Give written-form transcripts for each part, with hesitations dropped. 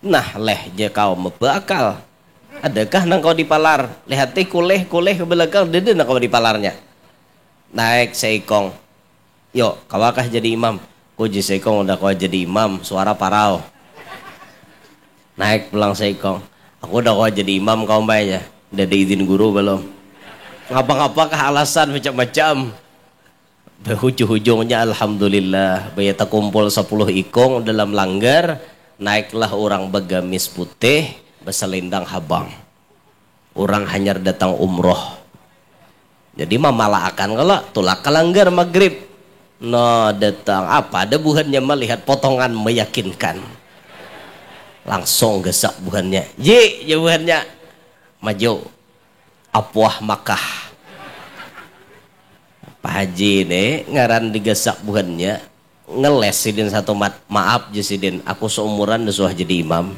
Nah leh je kau mebakal. Adakah nang kau dipalar? Lihat kuleh ke belakang dede nang kau dipalarnya. Naik seikong. Yuk, kawakah jadi imam? Ku je seikong udah kau jadi imam, suara parau. Naik pulang seikong. Aku udah kau jadi imam kau mbaknya. Udah diizin guru belum? Ngapa-ngapakah alasan macam-macam? Hujung-hujungnya alhamdulillah bayata kumpul 10 ikong dalam langgar, naiklah orang begamis putih berselendang habang. Orang hanya datang umroh. Jadi mamalah akan kalau tulak ke langgar maghrib. No datang apa ada buhannya melihat potongan meyakinkan. Langsung gesak buhannya. Ji, buhannya maju. Apuah Makkah. Pak Haji nih ngaran digesak buhannya ngeles sidin satu maaf jesidin aku seumuran desuah jadi imam.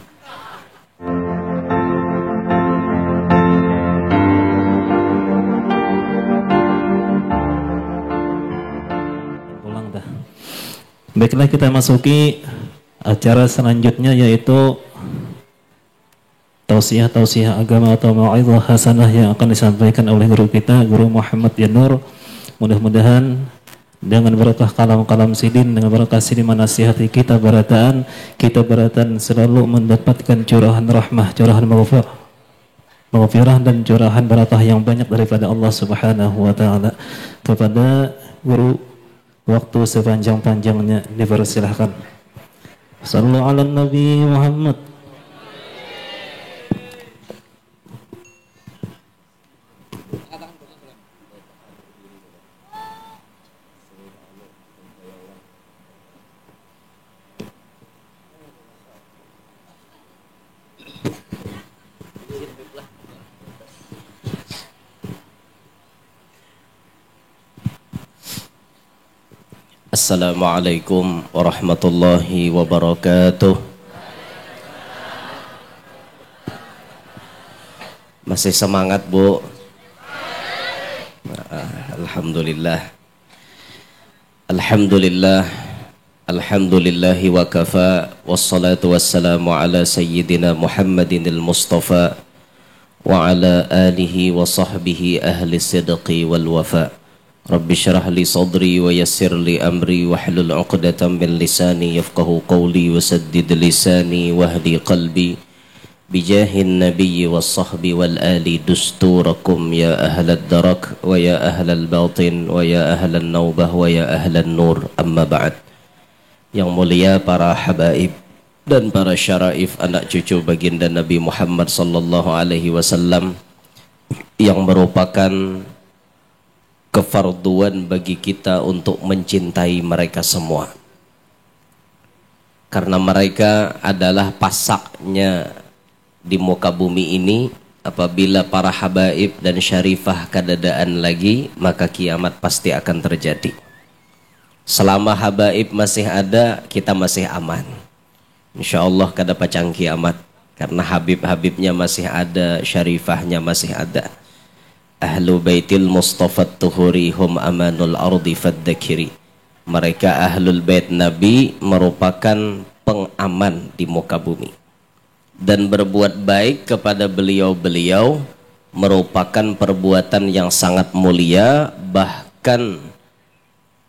Pulang dah. Baiklah kita masuki acara selanjutnya yaitu tausiah agama atau mau'izah hasanah yang akan disampaikan oleh guru kita, Guru Muhammad Yanur. Mudah-mudahan dengan berkah kalam-kalam sidin, dengan berkah sidin menasihati kita barataan selalu mendapatkan curahan rahmah, curahan maghfirah dan curahan barakah yang banyak daripada Allah Subhanahu wa taala. Kepada guru waktu sepanjang-panjangnya dipersilahkan. Sallu ala Nabi Muhammad. Assalamualaikum warahmatullahi wabarakatuh. Masih semangat Bu? Alhamdulillah. Alhamdulillahi wa kafa. Wassalatu wassalamu ala sayyidina Muhammadinil Mustafa wa ala alihi wa sahbihi ahli sidqi wal wafa. Rabbi syrah li sadri wa yassir li amri wahlul 'uqdatam min lisani yafqahu qawli wa saddid lisani wahdi qalbi bijahin nabiyyi was sahbi wal ali dusturakum ya ahlad darak wa ya ahlal batin wa ya ahlan naubah wa ya ahlan nur amma ba'd. Yang mulia para habaib dan para syaraif anak cucu baginda Nabi Muhammad sallallahu alaihi wasallam yang merupakan kefarduan bagi kita untuk mencintai mereka semua karena mereka adalah pasaknya di muka bumi ini. Apabila para habaib dan syarifah kadadaan lagi, maka kiamat pasti akan terjadi. Selama habaib masih ada, kita masih aman, insyaallah kada pacang kiamat karena habib-habibnya masih ada, syarifahnya masih ada. Ahlu baitil Mustafa tuhuri hum amanul ardi faddakiri. Mereka ahlul bait Nabi merupakan pengaman di muka bumi. Dan berbuat baik kepada beliau-beliau merupakan perbuatan yang sangat mulia. Bahkan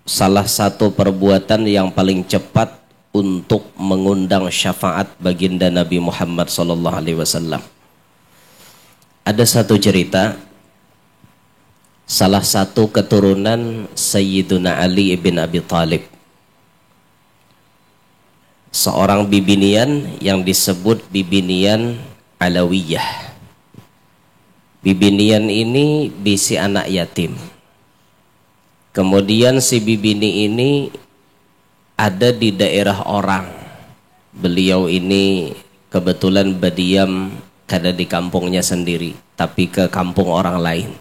salah satu perbuatan yang paling cepat untuk mengundang syafaat baginda Nabi Muhammad SAW. Ada satu cerita. Salah satu keturunan Sayyiduna Ali ibn Abi Thalib, seorang bibinian yang disebut bibinian Alawiyah. Bibinian ini bisi anak yatim. Kemudian si bibini ini ada di daerah orang. Beliau ini kebetulan berdiam kada di kampungnya sendiri, tapi ke kampung orang lain.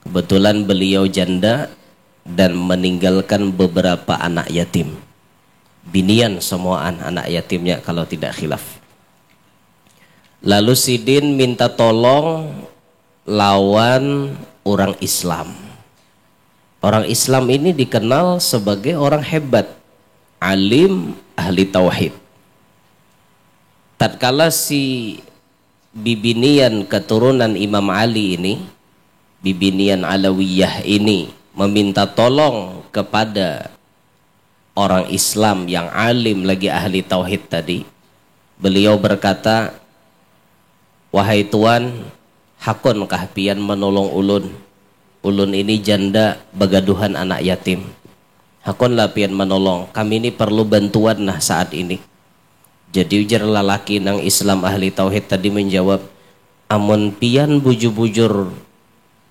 Kebetulan beliau janda dan meninggalkan beberapa anak yatim. Binian semuaan anak yatimnya kalau tidak khilaf. Lalu Sidin minta tolong lawan orang Islam. Orang Islam ini dikenal sebagai orang hebat, alim, ahli tauhid. tatkala si bibinian keturunan Imam Ali ini, bibinian Alawiyah ini meminta tolong kepada orang Islam yang alim lagi ahli tauhid tadi, beliau berkata, wahai tuan, hakon kahpian menolong ulun. Ulun ini janda begaduhan anak yatim. Hakonlah pian menolong. Kami ini perlu bantuan nah saat ini. Jadi ujar lalaki nang Islam ahli tauhid tadi menjawab, amun pian bujur-bujur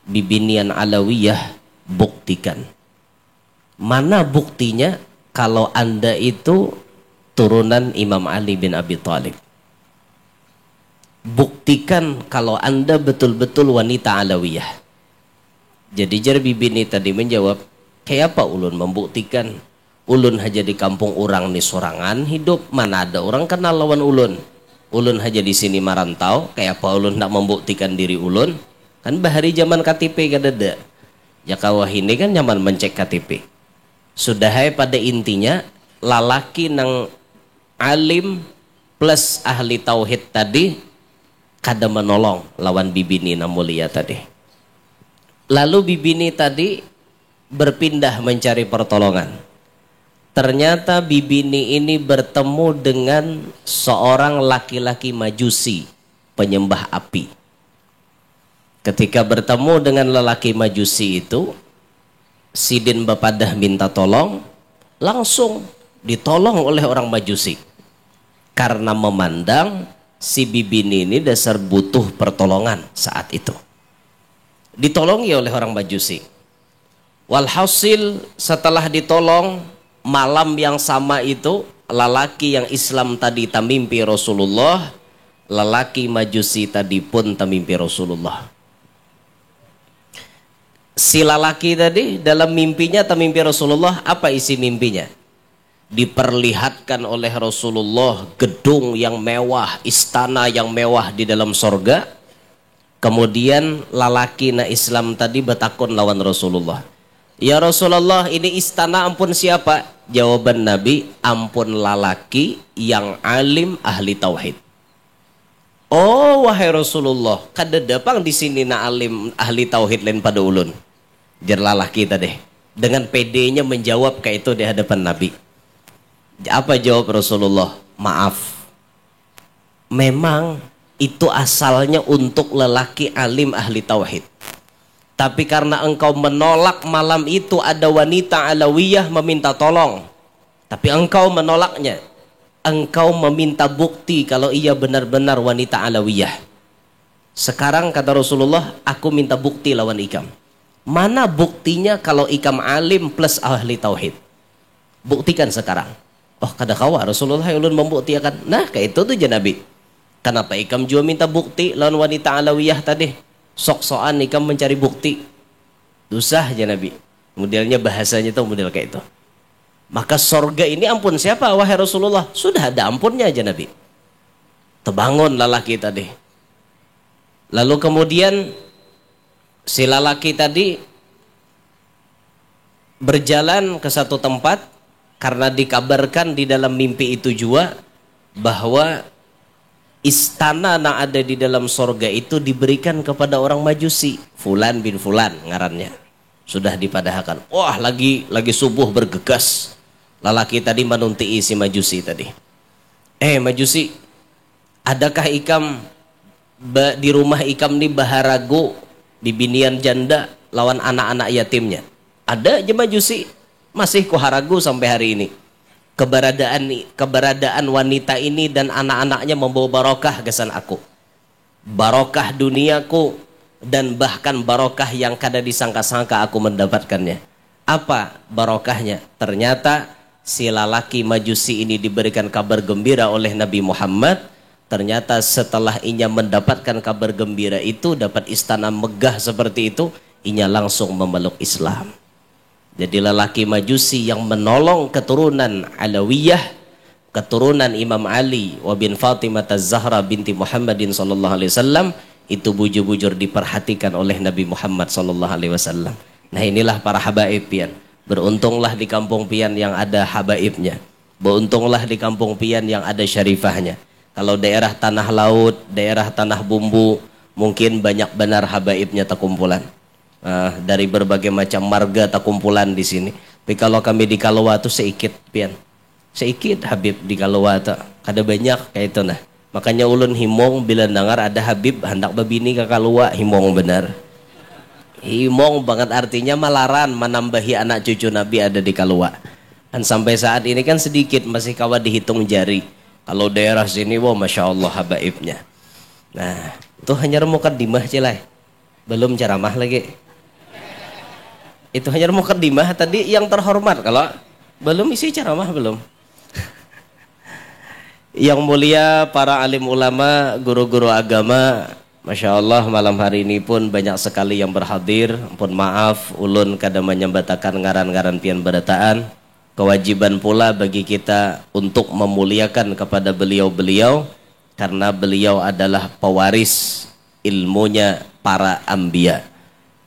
bibinian Alawiyah, buktikan. Mana buktinya kalau Anda itu turunan Imam Ali bin Abi Thalib? Buktikan kalau Anda betul-betul wanita Alawiyah. Jadi jar bibini tadi menjawab, kayak apa ulun membuktikan? Ulun haja di kampung orang ni sorangan hidup, mana ada orang kenal lawan ulun. Ulun haja di sini marantau, kayak apa ulun nak membuktikan diri ulun? Kan bahari zaman KTP kadada. Ya kawah ini kan nyaman mencek KTP. Sudah pada intinya lalaki nang alim plus ahli tauhid tadi kada menolong lawan bibini na mulia tadi. Lalu bibini tadi berpindah mencari pertolongan. Ternyata bibini ini bertemu dengan seorang laki-laki majusi, penyembah api. Ketika bertemu dengan lelaki majusi itu, Sidin Bapadah minta tolong, langsung ditolong oleh orang majusi. Karena memandang si bibini ini dasar butuh pertolongan saat itu. Ditolongi oleh orang majusi. Walhasil setelah ditolong, malam yang sama itu lelaki yang Islam tadi tamimpi Rasulullah, lelaki majusi tadi pun tamimpi Rasulullah. Si lelaki tadi dalam mimpinya tamimpi Rasulullah, apa isi mimpinya? Diperlihatkan oleh Rasulullah gedung yang mewah, istana yang mewah di dalam sorga. Kemudian lalaki na Islam tadi bertakun lawan Rasulullah, ya Rasulullah, ini istana ampun siapa? Jawaban Nabi, ampun lalaki yang alim ahli tauhid. Oh wahai Rasulullah, kada dapang di sini na alim ahli tauhid lain pada ulun. Jar lalaki tadi dengan pedenya menjawab kayak itu di hadapan Nabi. Apa jawab Rasulullah? Maaf, memang itu asalnya untuk lelaki alim ahli tauhid. Tapi karena engkau menolak malam itu ada wanita Alawiyah meminta tolong, tapi engkau menolaknya. Engkau meminta bukti kalau ia benar-benar wanita Alawiyah. Sekarang kata Rasulullah, aku minta bukti lawan ikam. Mana buktinya kalau ikam alim plus ahli tauhid? Buktikan sekarang. Oh kada kawa Rasulullah ulun membuktikan. Nah kayak itu tuh Nabi. Kenapa ikam juga minta bukti lawan wanita Alawiyah tadi? Sok-sokan ikam mencari bukti. Dusah aja Nabi. Modelnya bahasanya tuh model kayak itu. Maka sorga ini ampun siapa wahai Rasulullah? Sudah ada ampunnya aja Nabi. Terbangun lelaki tadi. Lalu kemudian si lelaki tadi berjalan ke satu tempat karena dikabarkan di dalam mimpi itu juga bahwa istana yang ada di dalam sorga itu diberikan kepada orang majusi, Fulan bin Fulan ngarannya. Sudah dipadahkan. Wah lagi subuh bergegas. Lelaki tadi menunti si majusi tadi. Majusi, adakah ikam di rumah ikam nih baharago bibinian janda lawan anak-anak yatimnya? Ada aja majusi, masih kuharago sampai hari ini. Keberadaan wanita ini dan anak-anaknya membawa barokah kesan aku, barokah duniaku, dan bahkan barokah yang kada disangka-sangka aku mendapatkannya. Apa barokahnya? Ternyata si lelaki majusi ini diberikan kabar gembira oleh Nabi Muhammad. Ternyata setelah inya mendapatkan kabar gembira itu, dapat istana megah seperti itu, inya langsung memeluk Islam. Jadi lelaki majusi yang menolong keturunan Alawiyah, keturunan Imam Ali wa bin Fatimah Az-Zahra binti Muhammadin sallallahu alaihi wasallam, itu bujur-bujur diperhatikan oleh Nabi Muhammad sallallahu alaihi wasallam. Nah inilah para habaib pian. Beruntunglah di kampung pian yang ada habaibnya. Beruntunglah di kampung pian yang ada syarifahnya. Kalau daerah tanah laut, daerah tanah bumbu, mungkin banyak benar habaibnya terkumpulan. Dari berbagai macam marga terkumpulan di sini. Tapi kalau kami di Kalawa tuh seikit pian. Seikit habib di Kalawa tuh. Kada banyak kayak itu nah. Makanya ulun himong bila dengar ada habib hendak babini ke Kalawa, himong benar. Himong banget artinya malaran menambahi anak cucu Nabi ada di Kalawa. Dan sampai saat ini kan sedikit masih kawa dihitung jari. Kalau daerah sini wah masya Allah habaibnya. Nah itu hanya mukaddimah cilai. Belum ceramah lagi. Itu hanya mukaddimah tadi yang terhormat. Kalau belum isi ceramah belum. Yang mulia para alim ulama, guru-guru agama, masya Allah malam hari ini pun banyak sekali yang berhadir. Ampun maaf ulun kada menyembatakan ngaran-ngaran pian berataan. Kewajiban pula bagi kita untuk memuliakan kepada beliau-beliau karena beliau adalah pewaris ilmunya para anbiya.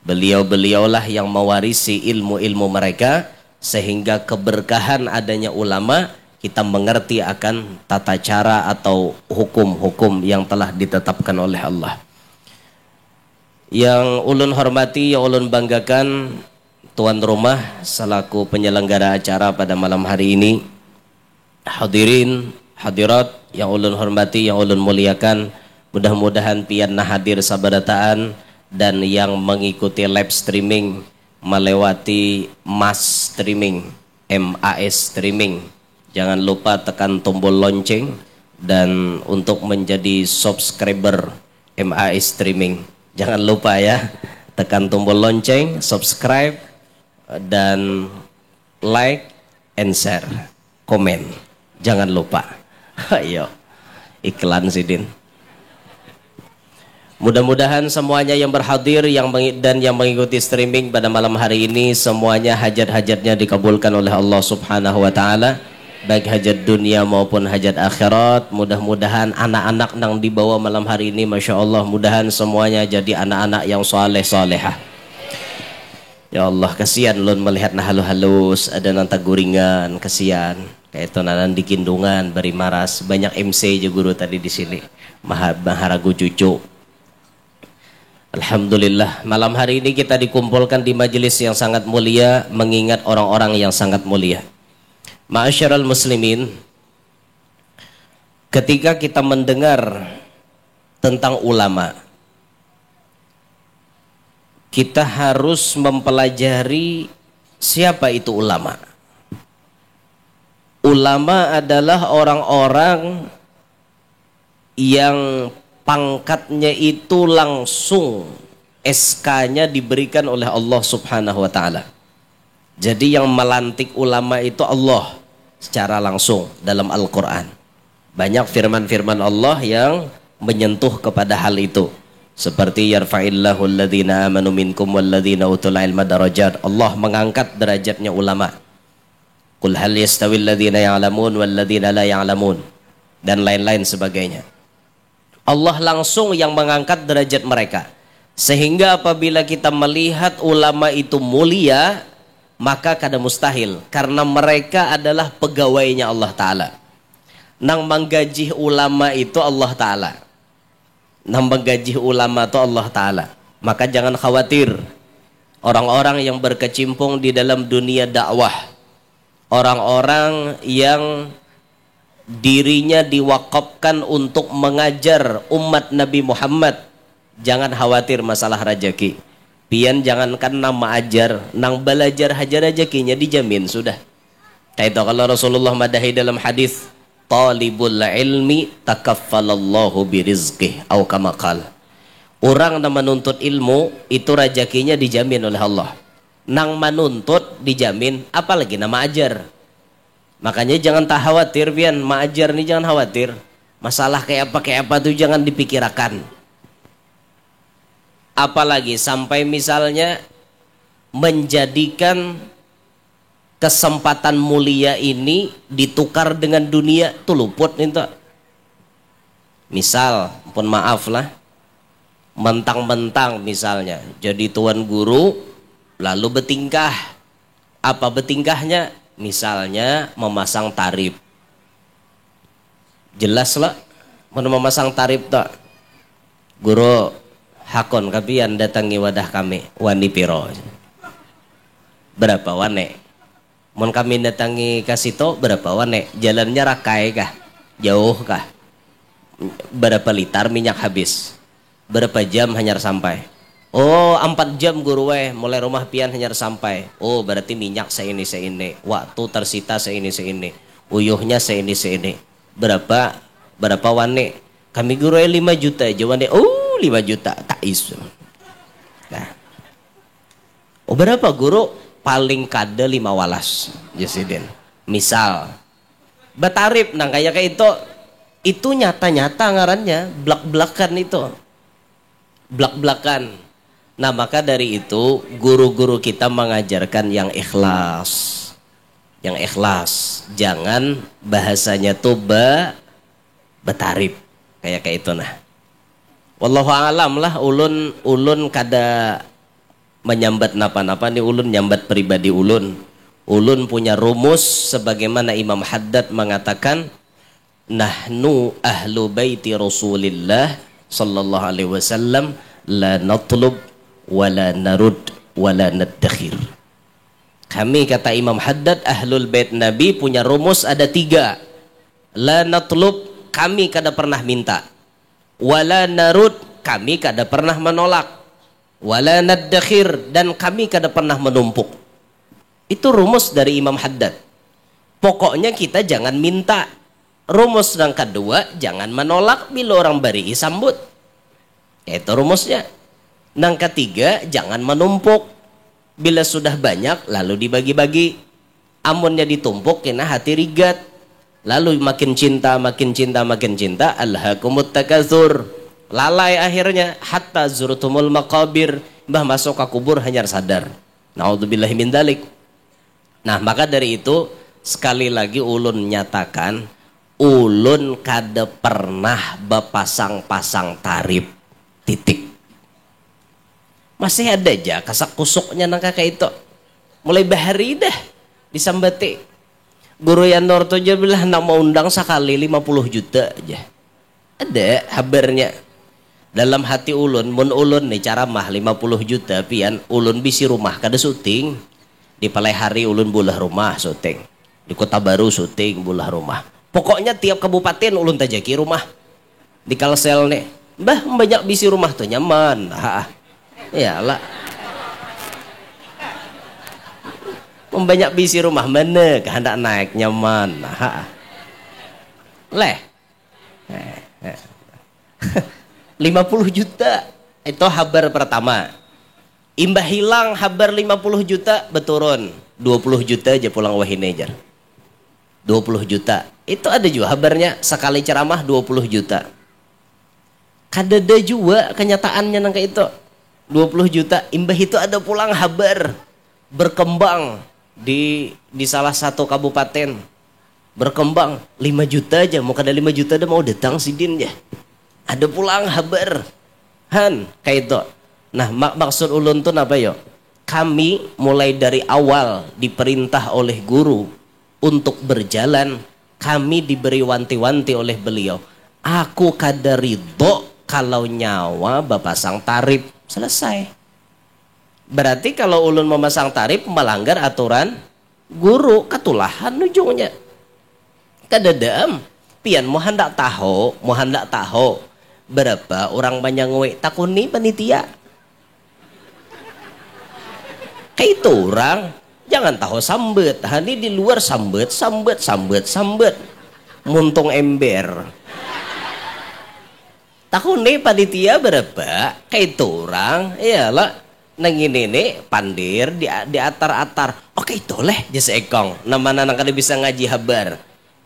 Beliau-beliaulah yang mewarisi ilmu-ilmu mereka sehingga keberkahan adanya ulama kita mengerti akan tata cara atau hukum-hukum yang telah ditetapkan oleh Allah. Yang ulun hormati, yang ulun banggakan, tuan rumah selaku penyelenggara acara pada malam hari ini, hadirin, hadirat yang ulun hormati, yang ulun muliakan, mudah-mudahan pian hadir sabarataan dan yang mengikuti live streaming melewati MAS streaming, MAS streaming. Jangan lupa tekan tombol lonceng dan untuk menjadi subscriber MAS streaming. Jangan lupa ya, tekan tombol lonceng, subscribe dan like and share, komen. Jangan lupa. Ayo, iklan Sidin. Mudah-mudahan semuanya yang berhadir dan yang mengikuti streaming pada malam hari ini semuanya hajat-hajatnya dikabulkan oleh Allah Subhanahu wa taala, baik hajat dunia maupun hajat akhirat. Mudah-mudahan anak-anak yang dibawa malam hari ini masya Allah mudahan semuanya jadi anak-anak yang soleh-solehah. Ya Allah kasihan lun melihat nah halus ada nanta guringan kasihan kayak itu nanan di Kindungan beri maras banyak MC juga guru tadi di sini maharagu cucu. Alhamdulillah malam hari ini kita dikumpulkan di majelis yang sangat mulia mengingat orang-orang yang sangat mulia. Ma'asyiral muslimin, ketika kita mendengar tentang ulama, kita harus mempelajari siapa itu ulama. Ulama adalah orang-orang yang pangkatnya itu langsung SK-nya diberikan oleh Allah Subhanahu wa taala. Jadi yang melantik ulama itu Allah secara langsung dalam Al-Qur'an. Banyak firman-firman Allah yang menyentuh kepada hal itu. Seperti yarfa'illahu alladhina amanu minkum walladhina utul ilma darajat. Allah mengangkat derajatnya ulama. Qul hal yastawil ladhina ya'lamun walladhina la ya'lamun dan lain-lain sebagainya. Allah langsung yang mengangkat derajat mereka. Sehingga apabila kita melihat ulama itu mulia, maka kada mustahil karena mereka adalah pegawainya Allah Ta'ala. Nang menggaji ulama itu Allah Ta'ala. Nang menggaji ulama itu Allah Ta'ala. Maka jangan khawatir orang-orang yang berkecimpung di dalam dunia dakwah, orang-orang yang dirinya diwakafkan untuk mengajar umat Nabi Muhammad, jangan khawatir masalah rezeki. Pian jangankan nama ajar, nang belajar hajar rezekinya dijamin sudah. Kayak itu kalau Rasulullah madahi dalam hadis, talibul ilmi takaffalallahu birizqih atau kama qala. Orang yang menuntut ilmu itu rezekinya dijamin oleh Allah. Nang menuntut dijamin, apalagi nama ajar. Makanya jangan tak khawatir pian, maajar nih jangan khawatir. Masalah kayak apa tuh jangan dipikirkan. Apalagi sampai misalnya menjadikan kesempatan mulia ini ditukar dengan dunia tuh luput itu. Misal, pun maaf lah, mentang-mentang misalnya jadi tuan guru lalu bertingkah. Apa bertingkahnya? Misalnya memasang tarif. Jelas lah Mun memasang tarif tak guru hakon kapian datangi wadah kami wani piro berapa wane mun kami datangi kasito berapa wane jalannya rakai kah jauh kah berapa liter minyak habis berapa jam hanya sampai oh 4 jam guru mulai rumah pian hanya sampai oh berarti minyak seini waktu tersita seini uyuhnya seini berapa wane kami guru 5 juta aja wane 5 juta tak isu. Nah. Oh berapa guru? Paling kada 5 walas. Jasidin. Misal. Batarip nah kayak itu nyata-nyata ngarannya. Blak-blakan itu. Blak-blakan. Nah maka dari itu guru-guru kita mengajarkan yang ikhlas. Yang ikhlas. Jangan bahasanya tuh batarip. Kayak itu nah. Wallahu alam lah ulun kada menyambat napa-napa nih ulun nyambat pribadi ulun punya rumus sebagaimana Imam Haddad mengatakan nahnu ahlu baiti Rasulillah sallallahu alaihi wasallam la natlub wala narud wala naddakhir. Kami kata Imam Haddad ahlul bait Nabi punya rumus ada 3. La natlub kami kada pernah minta. Wala narud kami kada pernah menolak wala naddakhir dan kami kada pernah menumpuk. Itu rumus dari Imam Haddad. Pokoknya kita jangan minta. Rumus yang kedua jangan menolak bila orang beri sambut. Itu rumusnya. Yang ketiga jangan menumpuk. Bila sudah banyak lalu dibagi-bagi. Amunnya ditumpuk kena hati rigat. Lalu makin cinta, alhaakumut takatsur. Lalai akhirnya hatta zurtumul maqabir. Mbah masuk ke kubur hanya sadar. Naudzubillahi min dzalik. Nah, maka dari itu sekali lagi ulun nyatakan ulun kada pernah bepasang-pasang tarif. Titik. Masih ada aja kasak kusuknya nang kayak itu. Mulai bahari dah disambati. Guru Yanor tuh aja bilang nak mau undang sekali 50 juta aja. Ada habarnya. Dalam hati ulun, mun ulun nih cara mah 50 juta pian ulun bisi rumah kada syuting. Di Palai Hari ulun bulah rumah syuting. Di Kota Baru syuting bulah rumah. Pokoknya tiap kabupaten ulun tajaki rumah. Di Kalsel nih. Mbah banyak bisi rumah tuh nyaman. Iyalah. Membanyak bisi rumah mana kehendak naik nyaman. Leh. 50 juta itu habar pertama. Imbah hilang habar 50 juta beturun 20 juta aja pulang wahine jar. 20 juta. Itu ada juga habarnya sekali ceramah 20 juta. Kadada juga kenyataannya nang kayak itu. 20 juta imbah itu ada pulang habar berkembang di salah satu kabupaten berkembang 5 juta aja mau kada 5 juta dah mau datang sidin ya ada pulang habar kayak itu. Nah maksud ulun tuh apa yo kami mulai dari awal diperintah oleh guru untuk berjalan kami diberi wanti-wanti oleh beliau aku kada ridho kalau nyawa bapasang tarif selesai. Berarti kalau ulun memasang tarif melanggar aturan guru ketulahan ujungnya. Kadadam pian mau hendak tahu berapa orang banyak ngewe takuni panitia. Kayak itu orang jangan tahu sambet, hani di luar sambet. Muntung ember. Takuni panitia berapa? Kayak itu orang, iyalah. Nang ini pandir di atar-atar. Oke itu leh jasa ekong. Nama nang kada bisa ngaji habar.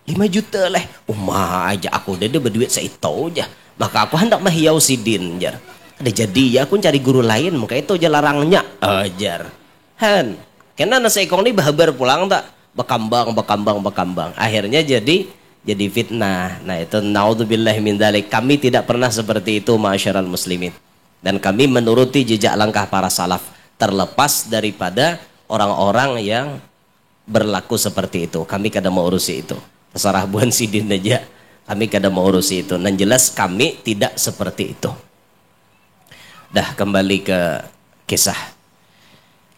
5 juta leh. Umah aja aku udah berduit seito aja. Maka aku hendak mahiau sidin jar. Ada jadi ya aku cari guru lain. Maka itu aja larangnya ajar. Karena nasi ekong ini bahabar pulang tak. Bekambang. Akhirnya jadi fitnah. Nah itu naudzubillahi min dzalik. Kami tidak pernah seperti itu ma'asyiral muslimin. Dan kami menuruti jejak langkah para salaf terlepas daripada orang-orang yang berlaku seperti itu. Kami kadang mau urusi itu. Terserah buan sidin aja. Kami kada mau urusi itu. Dan jelas kami tidak seperti itu. Dah kembali ke kisah.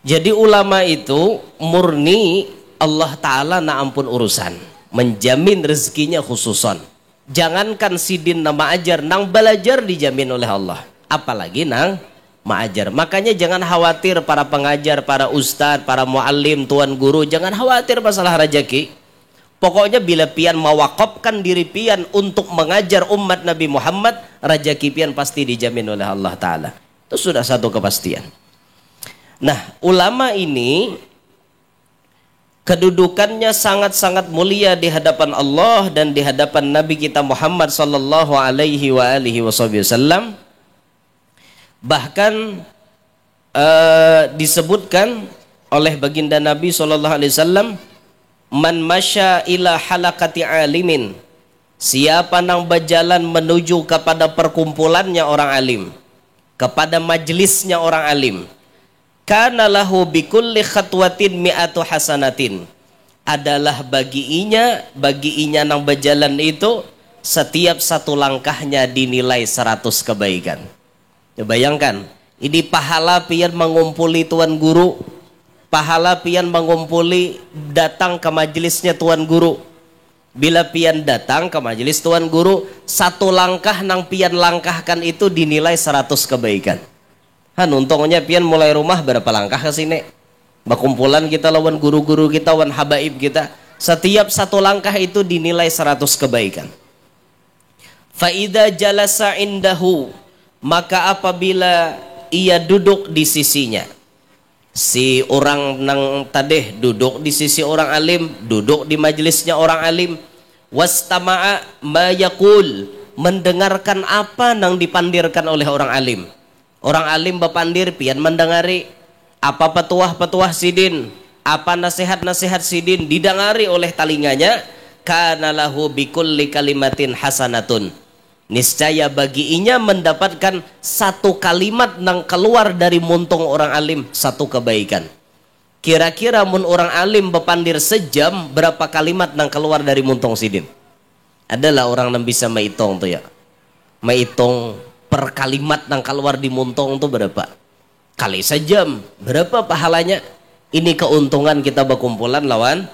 Jadi ulama itu murni Allah Ta'ala na ampun urusan. Menjamin rezekinya khususon. Jangankan sidin na ma'ajar, nang belajar dijamin oleh Allah. Apalagi nang ma'ajar. Makanya jangan khawatir para pengajar, para ustadz, para muallim, tuan guru. Jangan khawatir masalah rezeki. Pokoknya bila pian mewakafkan diri pian untuk mengajar umat Nabi Muhammad, rezeki pian pasti dijamin oleh Allah Ta'ala. Itu sudah satu kepastian. Nah, ulama ini kedudukannya sangat-sangat mulia di hadapan Allah dan di hadapan Nabi kita Muhammad sallallahu alaihi wasallam. Bahkan disebutkan oleh baginda Nabi sallallahu alaihi wasallam, man masya ila halaqati alimin, siapa yang berjalan menuju kepada perkumpulannya orang alim, kepada majlisnya orang alim, kana lahu bikulli khatwatin mi'atu hasanatin, adalah bagiinya yang berjalan itu setiap satu langkahnya dinilai 100 kebaikan. Ya, bayangkan, ini pahala pian mengumpuli tuan guru, pahala pian mengumpuli datang ke majelisnya tuan guru. Bila pian datang ke majelis tuan guru, satu langkah nang pian langkahkan itu dinilai 100 kebaikan. Untungnya pian mulai rumah berapa langkah ke sini. Berkumpulan kita lawan guru-guru kita, lawan habaib kita. Setiap satu langkah itu dinilai 100 kebaikan. Faida jalasa indahu, maka apabila ia duduk di sisinya, si orang nang tadeh duduk di sisi orang alim, duduk di majelisnya orang alim, wastama'a ma yaqul, mendengarkan apa nang dipandirkan oleh orang alim. Orang alim bapandir pian mendengari apa petuah-petuah sidin, apa nasihat-nasihat sidin didengari oleh talinganya. Kana lahu bikulli kalimatin hasanatun, niscaya bagiinya mendapatkan satu kalimat yang keluar dari muntung orang alim, satu kebaikan. Kira-kira mun orang alim bepandir sejam, berapa kalimat yang keluar dari muntung sidin? Adalah orang yang bisa menghitung tuh ya, menghitung per kalimat yang keluar di muntung itu berapa kali sejam, berapa pahalanya. Ini keuntungan kita berkumpulan lawan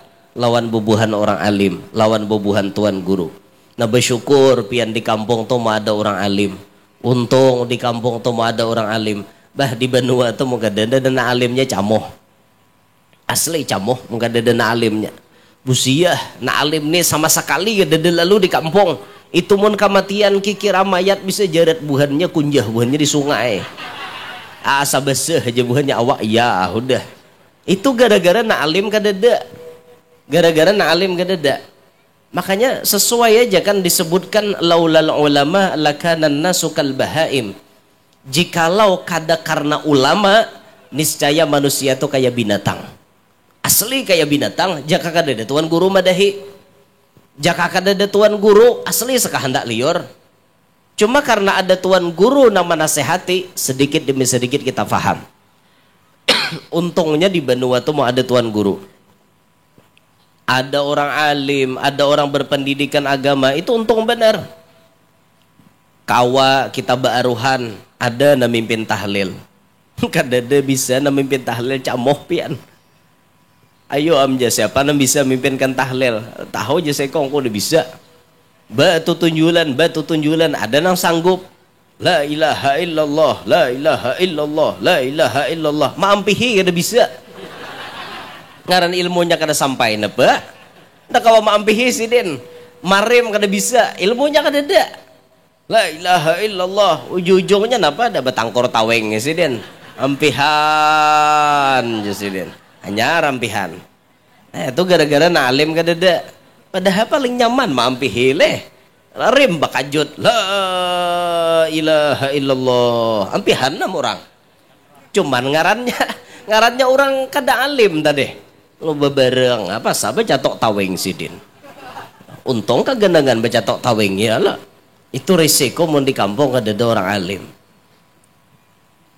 bubuhan orang alim, lawan bubuhan tuan guru. Nah, bersyukur pian di kampung tuh mau ada orang alim. Untung di kampung tuh mau ada orang alim. Bah di Benua tuh muka dana alimnya camoh. Asli camoh muka dana alimnya. Busiah, na alim nih sama sekali dada lalu di kampung. Itu mun kematian kikira mayat bisa jarat buhannya kunjah buhannya di sungai. Asa beseh aja buhannya awak ya udah. Itu gara-gara na alim kadada. Gara-gara na alim kadada. Makanya sesuai aja kan disebutkan laulal ulama lakanan nasu kal bahaim. Jikalau kada karena ulama, niscaya manusia itu kayak binatang. Asli kayak binatang. Jaka kada ada tuan guru madahi, jaka kada ada tuan guru, asli sekahendak liur. Cuma karena ada tuan guru nama nasihati, sedikit demi sedikit kita faham. Untungnya di Benua itu mau ada tuan guru, ada orang alim, ada orang berpendidikan agama, itu untung benar. Kawa kita baaruhan, ada na mimpin tahlil. Kadada bisa na mimpin tahlil camoh pian. Ayo amja siapa na bisa mimpinkan tahlil? Tahu aja saya kong udah bisa. Batu tunjulan, ada nang sanggup. La ilaha illallah, la ilaha illallah, la ilaha illallah. Maampihi kada bisa. Ngaran ilmunya kada sampai napa? Ndak kawa maampihi sidin. Marim kada bisa, ilmunya kada ada. La ilaha illallah, ujung-ujungnya napa ada betangkor taweng sidin. Ampihan sidin. Hanya rampihan. Itu gara-gara na alim kada ada. Padahal paling nyaman maampihi leh. Rim bakajut la ilaha illallah, ampihan nam orang. Cuman ngarannya orang kada alim tadi. Lo bebereng apa sabe catok taweng sidin. Untung kagendangan bacatok taweng ya lah. Itu risiko mun di kampung kada ada orang alim.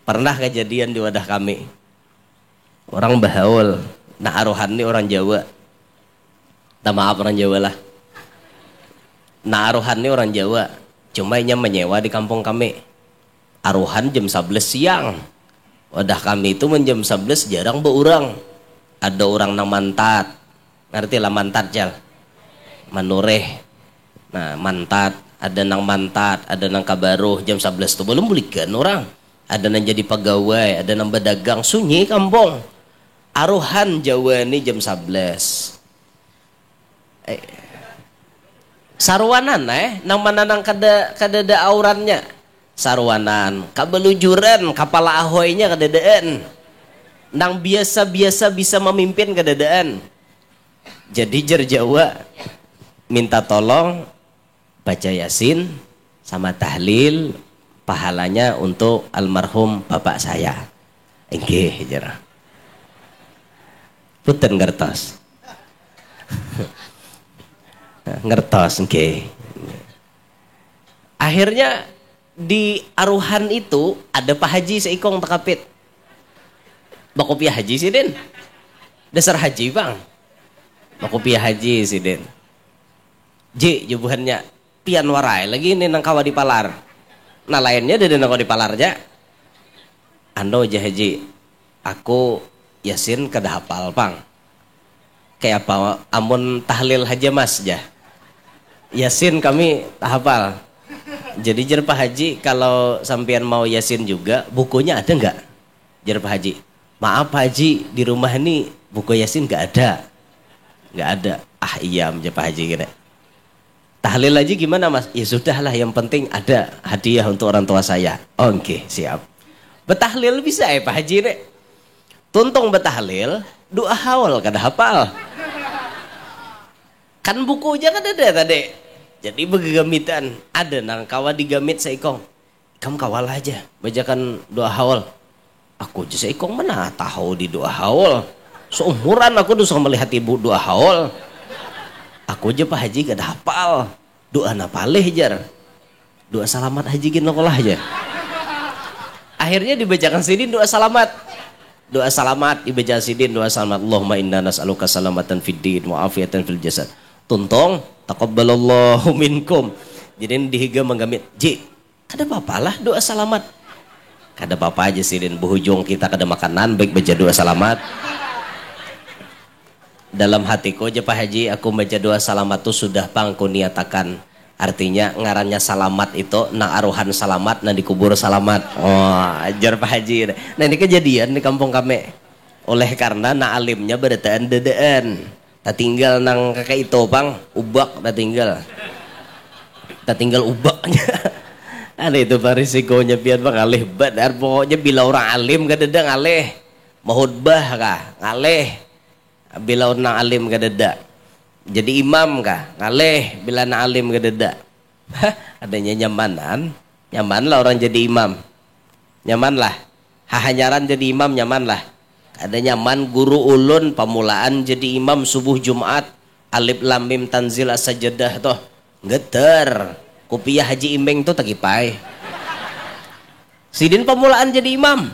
Pernah kejadian di wadah kami. Orang Bahaul, nah aruhan ini orang Jawa. Tak maaf orang Jawa lah. Nah aruhan ini orang Jawa, cuma nya menyewa di kampung kami. Aruhan jam 11 siang. Wadah kami itu jam 11 jarang beurang. Ada orang nang mantat. Ngerti lah mantat jal? Manureh. Nah mantat, ada nang mantat, ada nang kabaruh jam 11 tuh belum belikan orang. Ada nang jadi pegawai, ada nang berdagang, sunyi kampung. Aruhan Jawa ini jam 11. Sarwanan nang mana nang kada aurannya. Sarwanan, kabelujuran, kapala ahoynya kadadaan. Nang biasa-biasa bisa memimpin kadadaan. Jadi jer Jawa minta tolong baca Yasin sama tahlil, pahalanya untuk almarhum bapak saya. Nggih, jer. Punten ngertos. Ngertos nggih. Akhirnya di aruhan itu ada Pak Haji seikong tekapit. Bakopiah haji sidin. Dasar haji bang. Bakopiah haji sidin. Ji jubuhannya pian warai lagi ini nang kawa di palar. Nah lainnya dari nang kawa di palarnya. Ando aja haji. Aku Yasin kada hafal pang. Kayak apa? Amun tahlil haja mas jah. Yasin kami tak hafal. Jadi jer Pak Haji kalau sampean mau Yasin juga bukunya ada nggak? Jer Pak Haji. Maaf Pak Haji di rumah ini buku Yasin nggak ada. Nggak ada. Ah iya aja Pak Haji gini. Tahlil aja gimana mas? Ya sudahlah yang penting ada hadiah untuk orang tua saya. Oke siap. Betahlil bisa ya Pak Haji nih. Tuntung betahlil, doa hawal kada hafal. Kan bukunya kan ada tadi. Jadi begamitan ada nang kawa digamit seikong. Kamu kawal aja, bacakan doa hawal. Aku aja seikong mana tahu di doa hawal. Seumuran aku tuh melihat ibu doa hawal. Aku aja Pak Haji kada hafal. Doa napaleh jar. Doa salamat haji gin lokolah aja. Akhirnya dibacakan sidin doa salamat. Doa salamat dibaca sidin doa salamat. Allahumma inna nas'aluka salamatan fid din wa afiatan fil jasad. Tuntong taqabbalallahu minkum. Jadi dihiga menggamit. Ji, kada apa-apa lah doa salamat. Kada apa-apa aja sidin berhujung kita kada makanan baik baca doa salamat. Dalam hatiku aja Pak Haji aku baca doa salamat tuh sudah pangku niatakan. Artinya ngarannya salamat itu nang aruhan salamat nang dikubur salamat. Oh ajar Pak Haji. Nah ini kejadian di kampung kami. Oleh karena na alimnya berdaan dedaan. Tak tinggal nang kakek itu bang ubak tak tinggal ubaknya. Ada itu pak risikonya biar bang alih badar pokoknya bila orang alim kadeda ngalih mahudbah kah ngalih bila orang alim kadeda. Jadi imam kah ngalih bila na alim kadeda. Adanya nyaman lah orang jadi imam. Nyaman lah. Hahanyaran jadi imam nyaman lah. Ada nyaman guru ulun pamulaan jadi imam subuh Jumat alif lam mim tanzil as-sajadah toh geter kopiah Haji Imeng tuh tagipai sidin pamulaan jadi imam.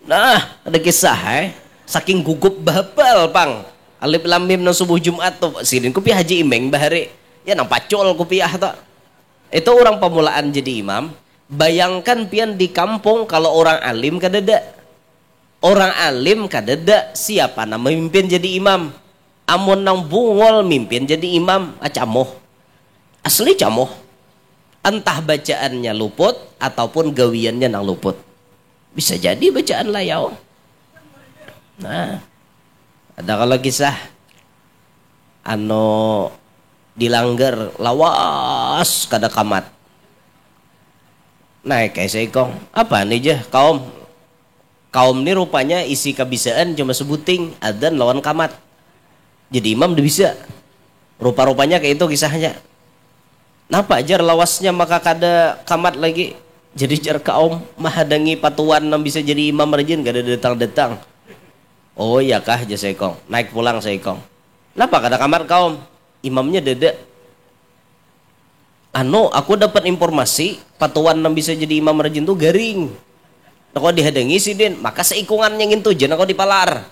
Nah ada kisah saking gugup babal pang alif lam mim nang subuh Jumat tuh sidin kopiah Haji Imeng bahari ya nang pacol kopiah toh itu orang pamulaan jadi imam. Bayangkan pian di kampung kalau orang alim kadada. Orang alim kadada siapa nama memimpin jadi imam. Amun nang bungol mimpin jadi imam acamoh. Asli camoh. Entah bacaannya luput ataupun gawiannya nang luput. Bisa jadi bacaan layau. Nah, ada kalau kisah dilanggar lawas kada kamat. Naik kayak seikong. Apa nih jah kaum ini rupanya isi kebisaan cuma sebuting adzan lawan kamat. Jadi imam udah bisa. Rupa-rupanya kayak itu kisahnya. Napa jar lawasnya maka kada kamat lagi. Jadi jar kaum mahadangi patuan yang bisa jadi imam rajin gak ada datang-datang. Oh iya kah aja seikong. Naik pulang seikong. Napa kada kamat kaum? Imamnya dada. Aku dapat informasi patuan yang bisa jadi imam rajin tuh garing. Nah, kalau dihadangi sidin, maka seikungan yang itu jangan kau dipalar.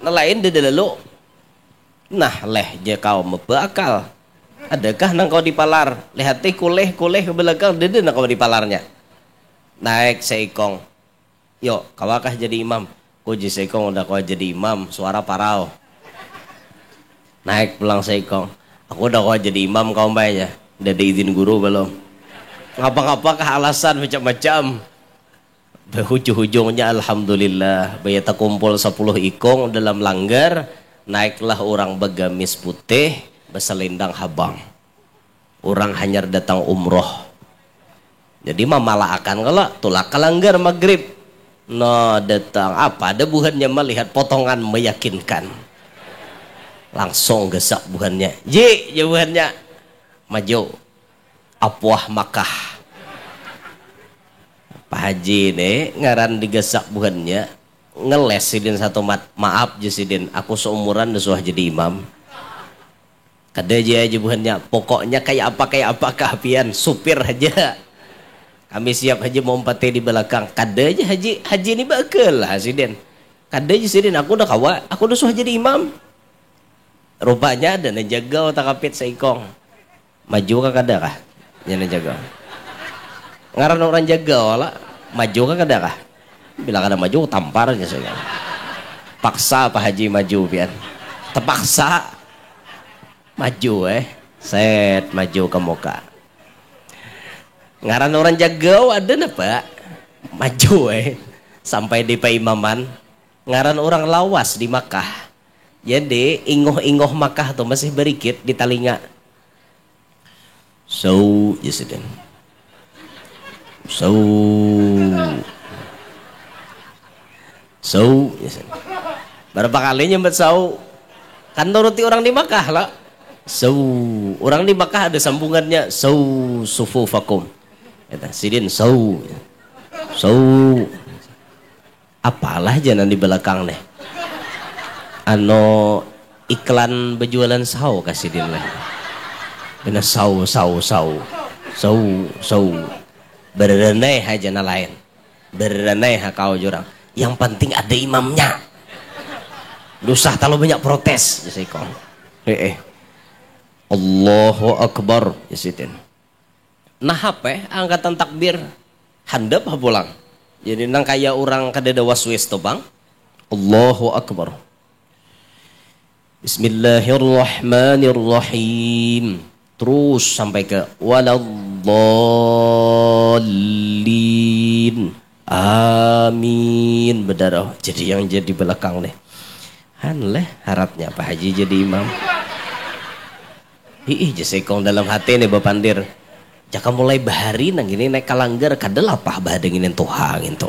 Nah lain dada lalu. Nah leh je kau mebakal. Adakah nang kau dipalar? Lihat teh kuleh ke belakang dede nang kau dipalarnya. Naik seikong. Yo, kawakah jadi imam? Kuji seikong udah kau jadi imam, suara parau. Naik pulang seikong. Aku udah kau jadi imam kau mbaknya. Udah diizin guru belum? Ngapa-ngapakah alasan macam-macam? Hujung-hujungnya alhamdulillah bayata kumpul 10 ikong dalam langgar. Naiklah orang begamis putih beselendang habang. Orang hanyar datang umroh. Jadi mamalaakan kalau tulak kelanggar maghrib. No datang apa ada buhannya melihat potongan meyakinkan. Langsung gesak buhannya. Ji buhannya maju. Apuah Makkah. Pak Haji nih ngaran digesak buhannya. Ngeles sidin satu maaf Jasidin, aku seumuran udah jadi imam. Kada aja buhannya, pokoknya kayak apa kehapian supir aja. Kami siap haji mau empati di belakang. Kada aja haji ini bakal lah Sidin. Kada aja Sidin, aku udah kawa, aku udah jadi imam. Rupanya ada najaga otak kapit seikong. Maju kah kada kah? Jangan jaga. Ngaran orang jaga wala, maju kah kada kah? Bila kada maju tampar aja saya. Paksa Pak Haji maju pian. Terpaksa maju set maju ke muka. Ngaran orang jaga ada napa? Maju sampai di paimaman. Ngaran orang lawas di Makkah. Jadi ingoh-ingoh Makkah tuh masih berikit di telinga. Jasidin. Berapa kali nyebut kan nuruti orang di Makkah lah. Orang di Makkah ada sambungannya sufufakum. Eta Sidin apalah jangan di belakang deh. Ano iklan berjualan kasih Sidin lah. Bener berenai aja na lain. Berenai kau jurang. Yang penting ada imamnya. Dusah terlalu banyak protes. Allahu Akbar. Nah apa? Angkatan takbir. Handap pulang. Jadi nang kaya orang kadada waswis to bang. Allahu Akbar. Bismillahirrahmanirrahim. Terus sampai ke waladdallin. Amin berdarah. Jadi yang jadi belakang deh. Hanleh harapnya Pak Haji jadi imam. Jasekong dalam hati nih Bapandir. Jaka mulai bahari nang gini naik kalanggar kadal apa badengin Tuhan itu.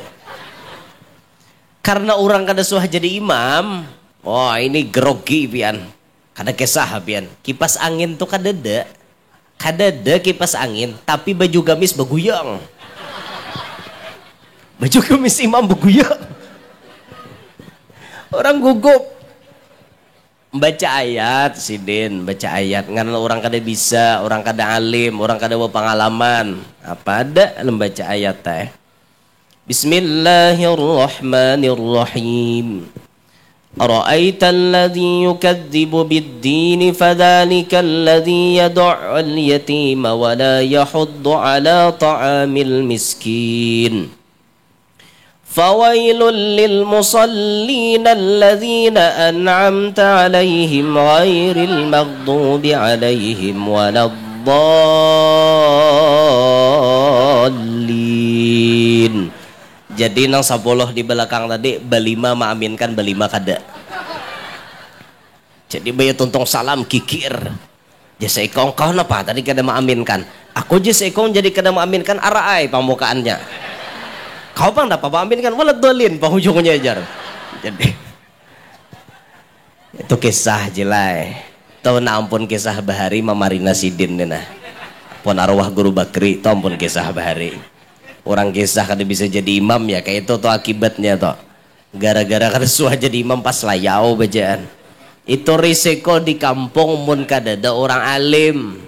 Karena orang kada suah jadi imam. Oh ini grogi pian. Kada kesah pian. Kipas angin tuh kadada kipas angin. Tapi baju gamis beguyang. Baju gamis imam beguyang. Orang gugup. Baca ayat Sidin, baca ayat. Karena orang kada bisa, orang kada alim, orang kada pengalaman. Apa ada membaca ayat teh. Bismillahirrahmanirrahim. Ara'aita alladhi yukadzibu bid-din fadhalika alladhi yad'u al-yatima wa la yahuddu ala ta'amil miskin. Fawailul lil musallin alladhina an'amta 'alaihim ghairil maghdubi 'alaihim waladdallin. Jadi nang 10 di belakang tadi belima maaminkan belima kada. Jadi bayi tuntung salam kikir. Jasa ikong kau napa tadi kada maaminkan. Aku jasa ikong jadi kada maaminkan araai pamukaannya. Kau bang dapat maaminkan waladdallin penghujungnya ajar. Jadi itu kisah jelai. Tahu na ampun kisah bahari Mamarina Sidin nena. Pun arwah guru Bakri tahu ampun kisah bahari. Orang kisah kada bisa jadi imam ya kayak itu tuh akibatnya toh. Gara-gara kada suah jadi imam pas layau bacaan. Itu risiko di kampung mun kada ada orang alim.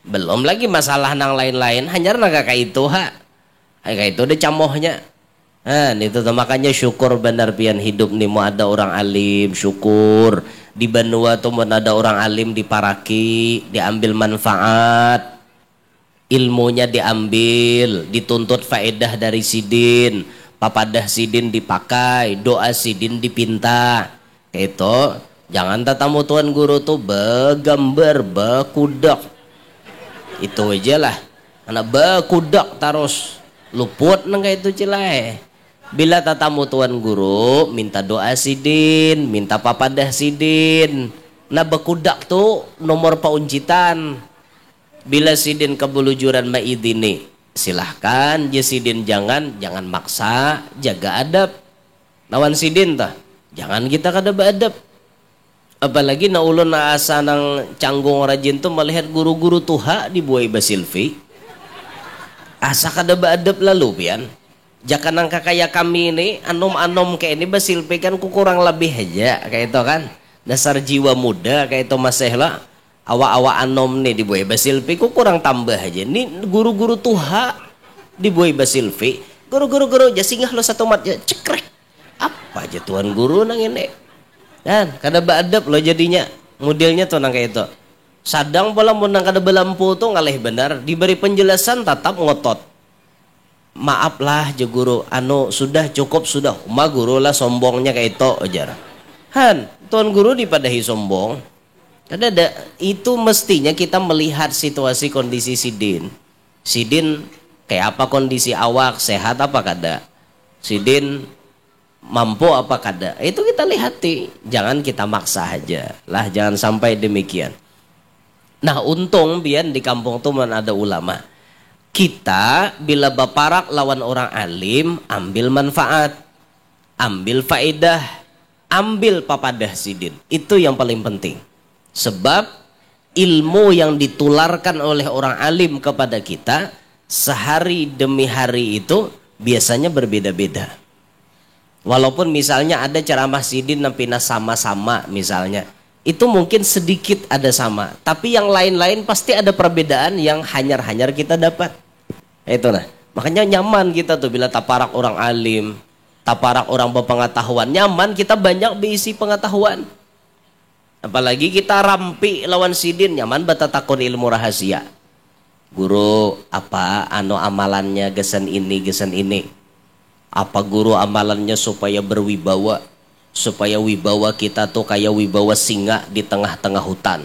Belum lagi masalah nang lain-lain hanya naga kayak itu kayak itu deh camohnya. Itu tuh makanya syukur benar pian hidup nih mau ada orang alim syukur. Di Banua tuh ada orang alim diparaki, diambil manfaat, ilmunya diambil, dituntut faedah dari sidin, papadah sidin dipakai, doa sidin dipinta. Itu jangan tatamu tuan guru tuh begambar, bekudak. Itu aja lah. Anak bekudak terus luput nang itu cilai. Bila tatamu tuan guru minta doa sidin, minta papadah sidin. Nah bekudak tuh nomor pauncitan. Bila sidin kebulujuran maidini, silahkan. Je sidin jangan maksa, jaga adab. Lawan sidin tah, jangan kita kada beadab. Apalagi na ulun na asa ng canggung rajin tuh melihat guru-guru tuha di buai basilvi. Asa kada beadab lalu pian. Jakanang kakaya kami ini anom-anom kayak ini basilvi kan kurang lebih aja kayak itu kan. Dasar jiwa muda kayak itu masih lah. Awa-awa anom nih di buai basilvi kurang tambah aja. Ini guru-guru tuha di buai basilvi. Guru-guru jasingah lo satu mat cekrek. Apa aja tuan guru nang ini. Dan kada beadab lo jadinya modelnya tuh nang kayak itu. Sadang pula mau nang kada belampu tuh ngalih benar, diberi penjelasan tetap ngotot. Maaflah je guru, anu sudah cukup sudah. Ma guru lah sombongnya kayak itu aja. Han, tuan guru dipadahi sombong. Kada ada itu mestinya kita melihat situasi kondisi sidin. Sidin kayak apa kondisi awak, sehat apa kada? Sidin mampu apa kada, itu kita lihati, jangan kita maksa aja lah, jangan sampai demikian. Nah untung biar di kampung tuh mana ada ulama, kita bila baparak lawan orang alim, ambil manfaat, ambil faedah, ambil papadah sidin, itu yang paling penting. Sebab ilmu yang ditularkan oleh orang alim kepada kita sehari demi hari itu biasanya berbeda-beda. Walaupun misalnya ada ceramah sidin nampina sama-sama misalnya, itu mungkin sedikit ada sama, tapi yang lain-lain pasti ada perbedaan yang hanyar-hanyar kita dapat. Itu nah, makanya nyaman kita tuh bila taparak orang alim, taparak orang berpengetahuan, nyaman kita banyak berisi pengetahuan. Apalagi kita rampi lawan sidin, nyaman batatakun ilmu rahasia. Guru apa anu amalannya gesen ini. Apa guru amalannya supaya berwibawa, supaya wibawa kita tuh kayak wibawa singa di tengah-tengah hutan.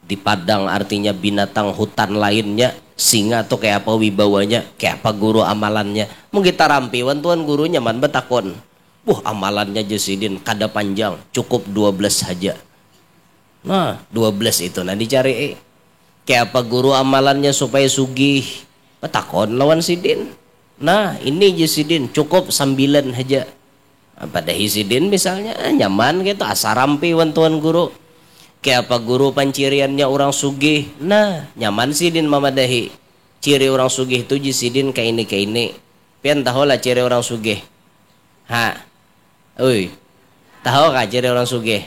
Di padang artinya binatang hutan lainnya, singa tuh kayak apa wibawanya, kayak apa guru amalannya. Mau kita rampiwan tuan guru nyaman betakon. Amalannya Jasidin kada panjang, cukup 12 saja. Nah 12 itu nah dicari kayak apa guru amalannya supaya sugih, betakon lawan sidin. Nah ini Jasidin cukup 9 aja. Pada hisidin misalnya nyaman gitu asa rampi wan tuan guru. Kayak apa guru panciriannya orang sugih. Nah nyaman sidin mamadahi. Ciri orang sugih itu Jasidin kayak ini. Pian tahu lah ciri orang sugih. Tahu kah ciri orang sugih?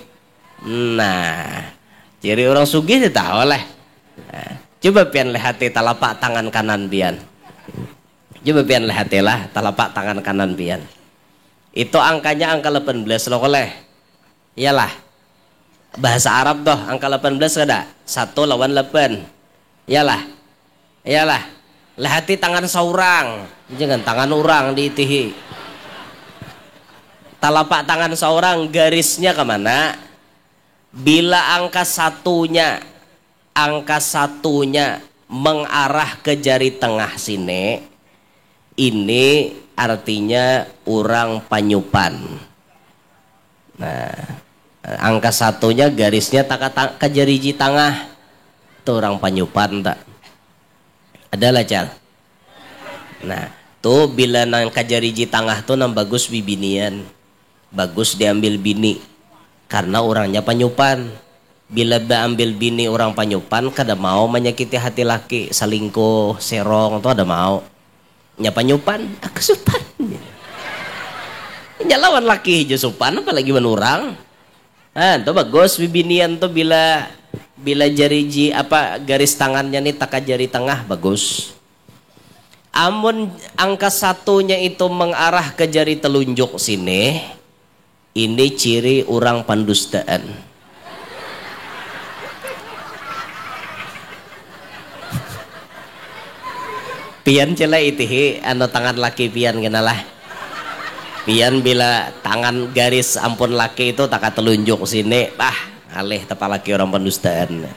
Nah ciri orang sugih tahu lah. Nah, coba pian lihat telapak tangan kanan pian. Coba pian lihat lah telapak tangan kanan pian. Itu angkanya angka 18 loh koleh. Iyalah. Bahasa Arab toh angka 18 ada. 1 lawan 8. Iyalah. Lihati tangan seorang. Jangan tangan orang diitihi. Telapak tangan seorang garisnya kemana? Bila angka satunya mengarah ke jari tengah sini, ini artinya orang panyupan. Nah, angka satunya garisnya ke jari tengah, itu orang panyupan tak? Adalah cal. Nah, tuh bila nang ke jari tengah tuh nang bagus bibinian, bagus diambil bini, karena orangnya panyupan. Bila ambil bini orang panyupan, kada mau menyakiti hati laki, selingkuh, serong, tuh ada mau. Nya panyupan, aku supan. Nyalawan laki hijau supan, apalagi menurang. Tuh bagus bibinian tuh bila jari garis tangannya nih taka jari tengah bagus. Amun angka satunya itu mengarah ke jari telunjuk sini, Ini ciri orang pendustaan. Pian cela itihi anu tangan laki pian kenalah. Pian bila tangan garis ampun laki itu tak telunjuk sini, alih tepa laki orang pendustaan.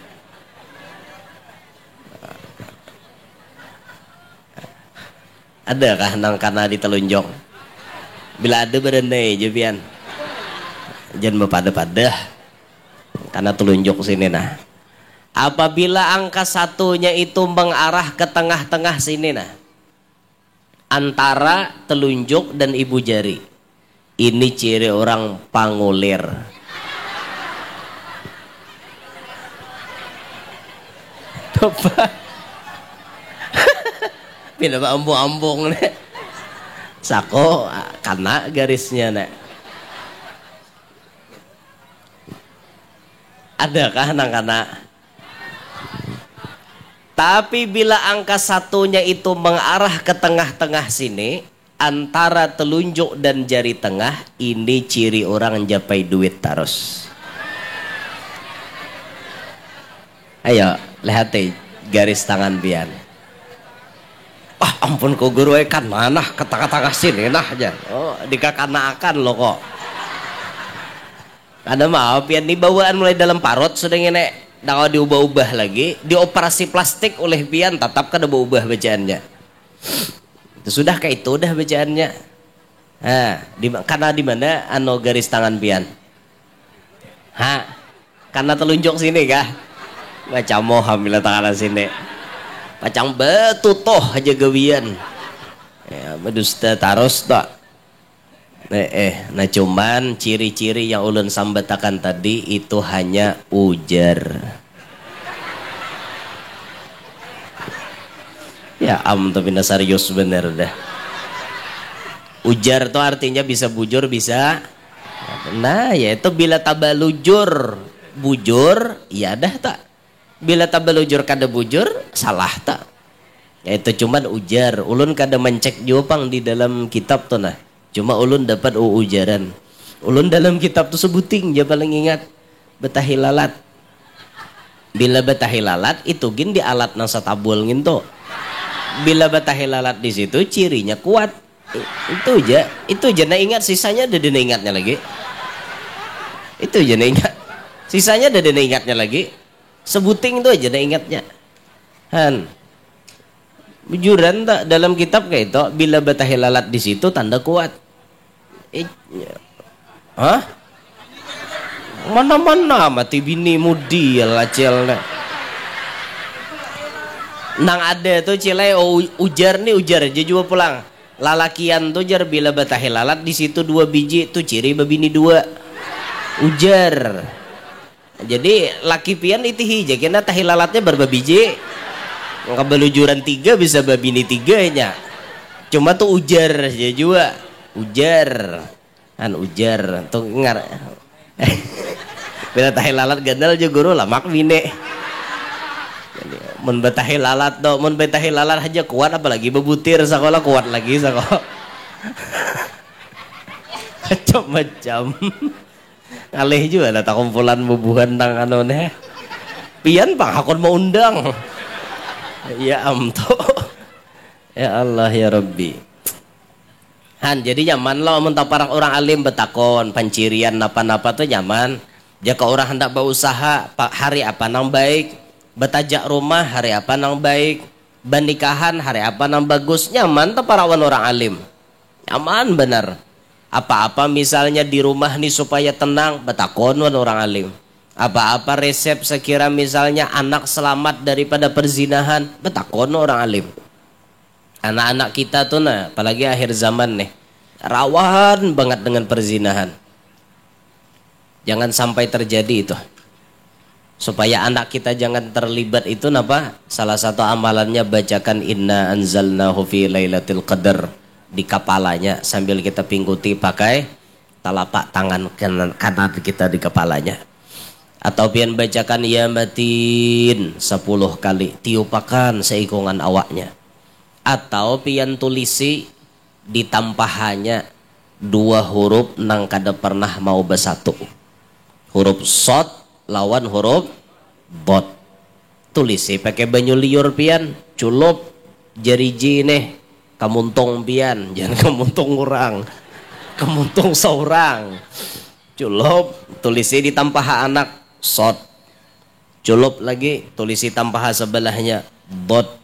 Adakah nang karena ditelunjuk? Bila ada berendai je pian. Jangan pada karena telunjuk sini nah. Apabila angka satunya itu mengarah ke tengah-tengah sini nah, antara telunjuk dan ibu jari, ini ciri orang pangulir. Coba bila ambung-ambung nih sako karena garisnya nih. Adakah nang kana? Tapi bila angka satunya itu mengarah ke tengah-tengah sini, antara telunjuk dan jari tengah, ini ciri orang japai duit terus. Ayo, lihat garis tangan pian. Ampun ku guru kan mana ke tengah-tengah sini nah aja. Oh, dikakanakan lo kok. Ada maaf pian di bawaan mulai dalam parut sudah ngene. Nah, diubah-ubah lagi, dioperasi plastik oleh pian tetap kada berubah bacaannya. Itu sudah kayak itu dah bacaannya. Karena di mana anu garis tangan pian? Karena telunjuk sini kah? Baca moham bila tangan sini. Pacang betutoh aja gawian. Ya, medusta taros tak. Nah cuman ciri-ciri yang ulun sambatakan tadi itu hanya ujar. Ya tapi serius bener dah. Ujar tuh artinya bisa bujur bisa. Nah ya itu bila tabalujur bujur ya dah tak. Bila tabalujur kada bujur salah tak. Ya itu cuman ujar. Ulun kada mencek jopang di dalam kitab tuh nah. Cuma ulun dapat ujaran. Ulun dalam kitab tu sebuting dia paling ingat betahi lalat. Bila betahi lalat itu gin di alat nang satabul nginto. Bila betahi lalat di situ cirinya kuat. Itu aja na ingat, sisanya ada na ingatnya lagi. Itu aja na ingat. Sisanya ada na ingatnya lagi. Sebuting itu aja na ingatnya. Bujuran tak dalam kitab kayak itu bila betahi lalat di situ tanda kuat. Mana-mana mati bini mudi ya lacel nang ada tuh cilai ujar nih ujar aja juga pulang lalakian tuh jar bila betahi lalat di situ 2 biji tuh ciri babini 2 ujar. Jadi laki pian itu hija kena tahi lalatnya berapa biji. Kebelujuran 3 bisa babini 3 nya. Cuma tuh ujar aja juga. Ujar. Ujar tuh ngar. Bila tahi lalat gandal juga guru lamak bine. Mun betahi lalat do, mun betahi lalat aja kuat apalagi bebutir sekolah kuat lagi sekolah. Macam-macam. Ngalih juga ada kumpulan bubuhan tang anu neh. Pian pang hakon mau undang. Ya amto. Ya Allah ya Rabbi. Jadi nyaman lo mun parang orang alim betakon pancirian napa-napa tuh nyaman. Jika orang hendak berusaha hari apa nang baik, betajak rumah hari apa nang baik, bernikahan hari apa nang bagus, nyaman tuh para orang alim. Nyaman benar. Apa-apa misalnya di rumah nih supaya tenang, betakon orang alim. Apa-apa resep sekira misalnya anak selamat daripada perzinahan, betakon orang alim. Anak-anak kita tuh nah, apalagi akhir zaman nih, rawan banget dengan perzinahan. Jangan sampai terjadi itu. Supaya anak kita jangan terlibat itu napa? Salah satu amalannya bacakan inna anzalnahu fi lailatul qadar di kepalanya sambil kita pingguti pakai telapak tangan kanan kita di kepalanya. Atau pian bacakan ya matin 10 kali tiupakan seikungan awaknya. Atau pian tulisi di tampahannya dua huruf nang kada pernah mau bersatu. Huruf sod lawan huruf bot. Tulisi pakai banyu liur pian, culup jariji nih, kamuntung pian, jangan kamuntung orang, kamuntung seorang. Culup tulisi ditampah anak sod. Culup lagi tulisi tampah sebelahnya bot.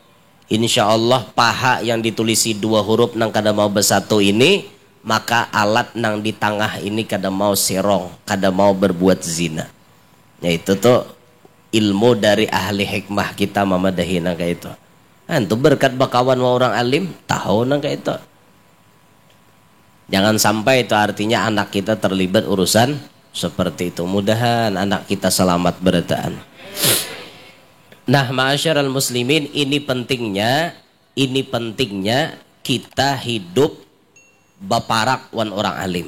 Insya Allah paha yang ditulisi dua huruf nang kada mau bersatu ini, maka alat nang di tengah ini kada mau serong, kada mau berbuat zina. Yaitu tuh ilmu dari ahli hikmah kita memadahi nang kayak itu. Antu berkat bakawan orang alim tahu nang kayak itu. Jangan sampai itu artinya anak kita terlibat urusan seperti itu. Mudahan anak kita selamat berataan. Nah, ma'asyiral muslimin, ini pentingnya kita hidup baparak wan orang alim.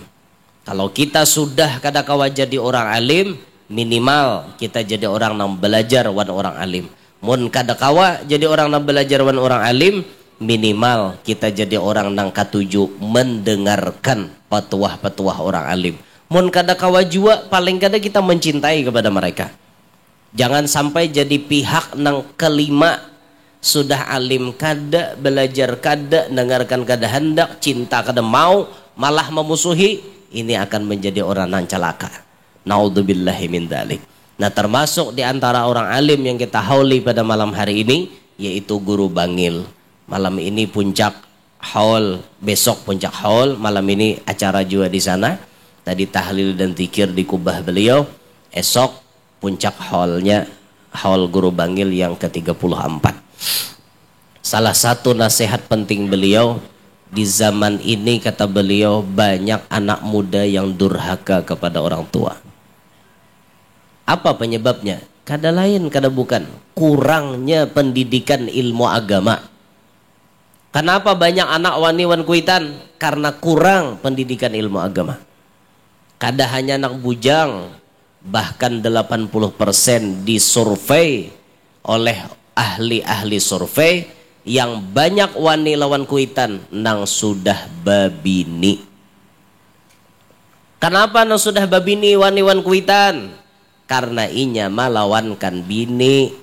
Kalau kita sudah kada kawa jadi orang alim, minimal kita jadi orang yang belajar wan orang alim. Mun kada kawa jadi orang yang belajar wan orang alim, minimal kita jadi orang yang katuju mendengarkan petuah-petuah orang alim. Mun kada kawa jua, paling kada kita mencintai kepada mereka. Jangan sampai jadi pihak nang kelima, sudah alim kada, belajar kada, dengarkan kada hendak, cinta kada mau, malah memusuhi. Ini akan menjadi orang yang celaka. Naudzubillahi min dzalik. Nah, termasuk di antara orang alim yang kita hauli pada malam hari ini yaitu guru bangil. Malam ini puncak haul, besok puncak haul, malam ini acara juga di sana. Tadi tahlil dan zikir di kubah beliau. Esok puncak haulnya, haul guru bangil yang ke-34. Salah satu nasihat penting beliau, di zaman ini kata beliau banyak anak muda yang durhaka kepada orang tua. Apa penyebabnya? Kada lain, kada bukan, kurangnya pendidikan ilmu agama. Kenapa banyak anak wani-wan kuitan? Karena kurang pendidikan ilmu agama. Kada hanya anak bujang, bahkan 80% disurvei oleh ahli-ahli survei, yang banyak wani lawan kuitan nang sudah babini. Kenapa nang sudah babini wani-wan kuitan? Karena inya malawankan bini.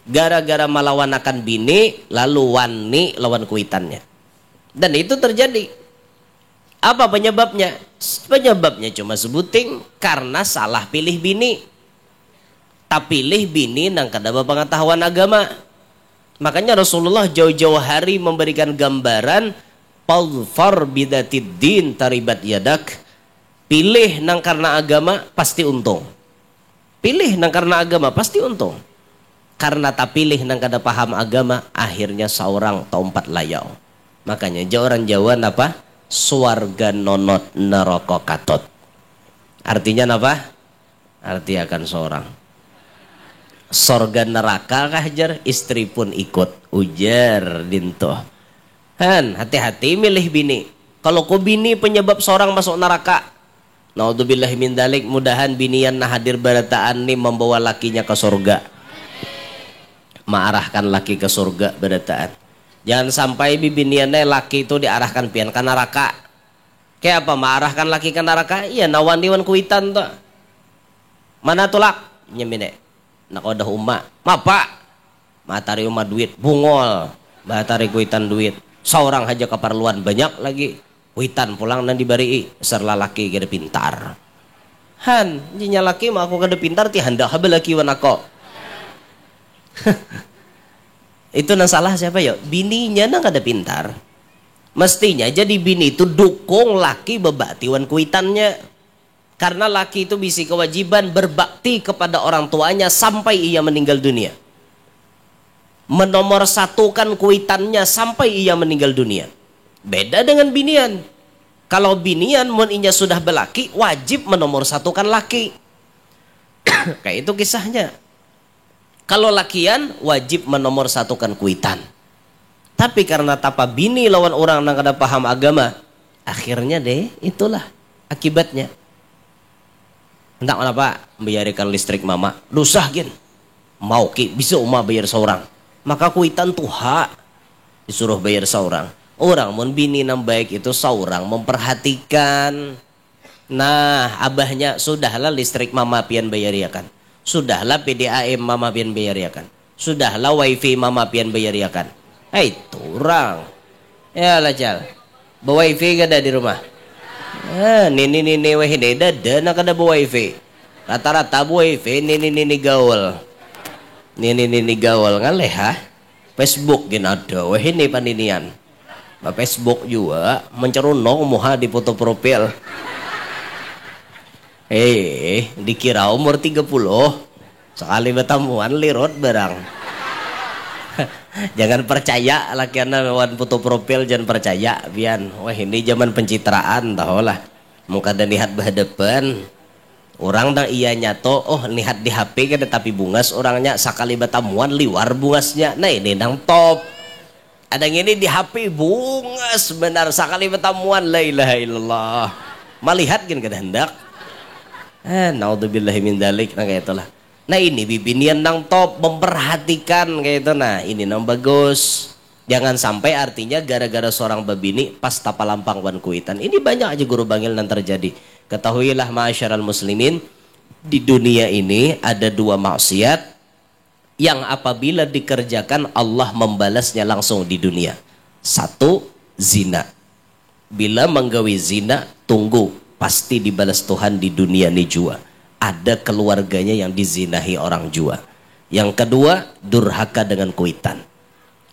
Gara-gara malawanakan bini, lalu wani lawan kuitannya. Dan itu terjadi. Apa penyebabnya? Penyebabnya cuma sebuting, karena salah pilih bini. Tak pilih bini nang kada pengetahuan agama. Makanya Rasulullah jauh-jauh hari memberikan gambaran Palfar bidatid din taribat yadak. Pilih nang karena agama pasti untung. Pilih nang karena agama pasti untung. Karena tak pilih nang kada paham agama, akhirnya seorang tompat layau. Makanya orang Jawa apa? Swarga nonot neraka katot. Artinya apa? Arti akan seorang. Sorga neraka kah jar, istri pun ikut, ujar dinto. Han, hati-hati milih bini. Kalau kau bini penyebab seorang masuk neraka, naudzubillahi min dzalik, mudahan binian nah hadir berataan nih membawa lakinya ke surga. Mengarahkan laki ke surga berataan. Jangan sampai bibiniannya laki itu diarahkan pian ke neraka. Kayak apa mengarahkan laki ke neraka? Iya, nawaniwan kuitan tuh. Mana tulak? Nyemine. Nakodah umma, mapa matari umma duit bungol, matari kuitan duit seorang aja keperluan banyak lagi kuitan pulang dan dibari serla laki gede pintar. Han jinya laki mah aku gede pintar ti hendak habe laki wanako. Itu nang salah siapa ya? Bininya nang ada pintar. Mestinya jadi bini itu dukung laki bebatiwan kuitannya. Karena laki itu bisi kewajiban berbakti kepada orang tuanya sampai ia meninggal dunia. Menomorsatukan kuitannya sampai ia meninggal dunia. Beda dengan binian. Kalau binian mun inya sudah belaki, wajib menomorsatukan laki. Kayak itu kisahnya. Kalau lakian wajib menomorsatukan kuitan. Tapi karena tapa bini lawan orang yang kada paham agama, akhirnya deh itulah akibatnya. Entah kenapa membayarkan listrik mama dosah gin mau ki bisa umah bayar seorang, maka kuitan tuha disuruh bayar seorang. Orang mun bini nang baik itu seorang memperhatikan. Nah, abahnya sudahlah listrik mama pian bayariakan. Sudahlah PDAM mama pian bayariakan. Sudahlah wifi mama pian bayariakan. Itu orang. Ya lah cal. Bawa wifi kada di rumah. Nini weh neda dana kada bawa wifi. Rata-rata bawa wifi nini gaul. Nini gaul ngaleh ha. Facebook gin ada weh ini paninian. Facebook juga mencerunong muha di foto profil. Dikira umur 30 sekali bertemuan lirot barang. Jangan percaya lakiana wan foto profil, jangan percaya pian. Wah ini zaman pencitraan tahu lah. Muka dan lihat berhadapan. Orang dah iya nyato, lihat di HP kan tapi bungas orangnya sekali bertemuan liwar bungasnya. Nah ini nang top. Ada yang ini di HP bungas benar sekali bertemuan, la ilaha illallah. Melihat kan kehendak. Naudzubillahi min dzalik, nah kayak itulah. Nah ini bibinian nang top memperhatikan kayak itu. Nah ini nang bagus. Jangan sampai artinya gara-gara seorang babini pas tapalampang wan kuitan. Ini banyak aja guru bangil yang terjadi. Ketahuilah ma'asyiral muslimin, di dunia ini ada dua maksiat yang apabila dikerjakan Allah membalasnya langsung di dunia. Satu, zina. Bila menggawi zina, tunggu pasti dibalas Tuhan di dunia ini jua. Ada keluarganya yang dizinahi orang jua. Yang kedua, durhaka dengan kuitan.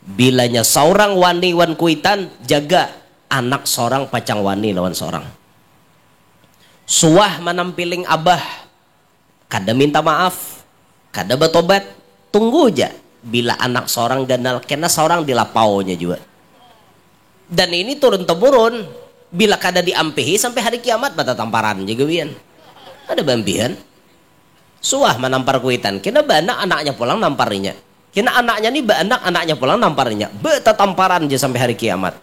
Bilanya seorang wani wan kuitan, jaga anak seorang pacang wani lawan seorang. Suah manampiling abah, kada minta maaf, kada betobat, tunggu aja. Bila anak seorang ganal, kena seorang dilapaunya juga. Dan ini turun-temurun. Bila kada diampihi sampai hari kiamat bata tamparan juga wian. Ada bambihan. Suah menampar kuitan. Kena banak anaknya pulang namparinya. Kena anaknya nih banak anaknya pulang namparinya. Bata tamparan aja sampai hari kiamat.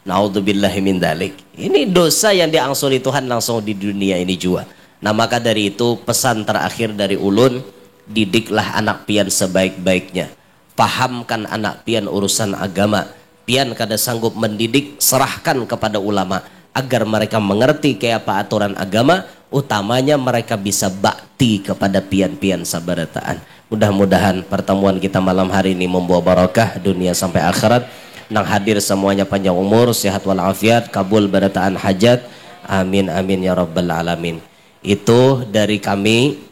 Naudzubillahi min dzalik. Ini dosa yang diangsuri Tuhan langsung di dunia ini juga. Nah maka dari itu pesan terakhir dari ulun, didiklah anak pian sebaik-baiknya. Pahamkan anak pian urusan agama. Pian kada sanggup mendidik, serahkan kepada ulama agar mereka mengerti kayak apa aturan agama, utamanya mereka bisa bakti kepada pian-pian sabarataan. Mudah-mudahan pertemuan kita malam hari ini membawa barakah dunia sampai akhirat. Nang hadir semuanya panjang umur, sehat walafiat, kabul barataan hajat. Amin amin ya rabbal alamin. Itu dari kami.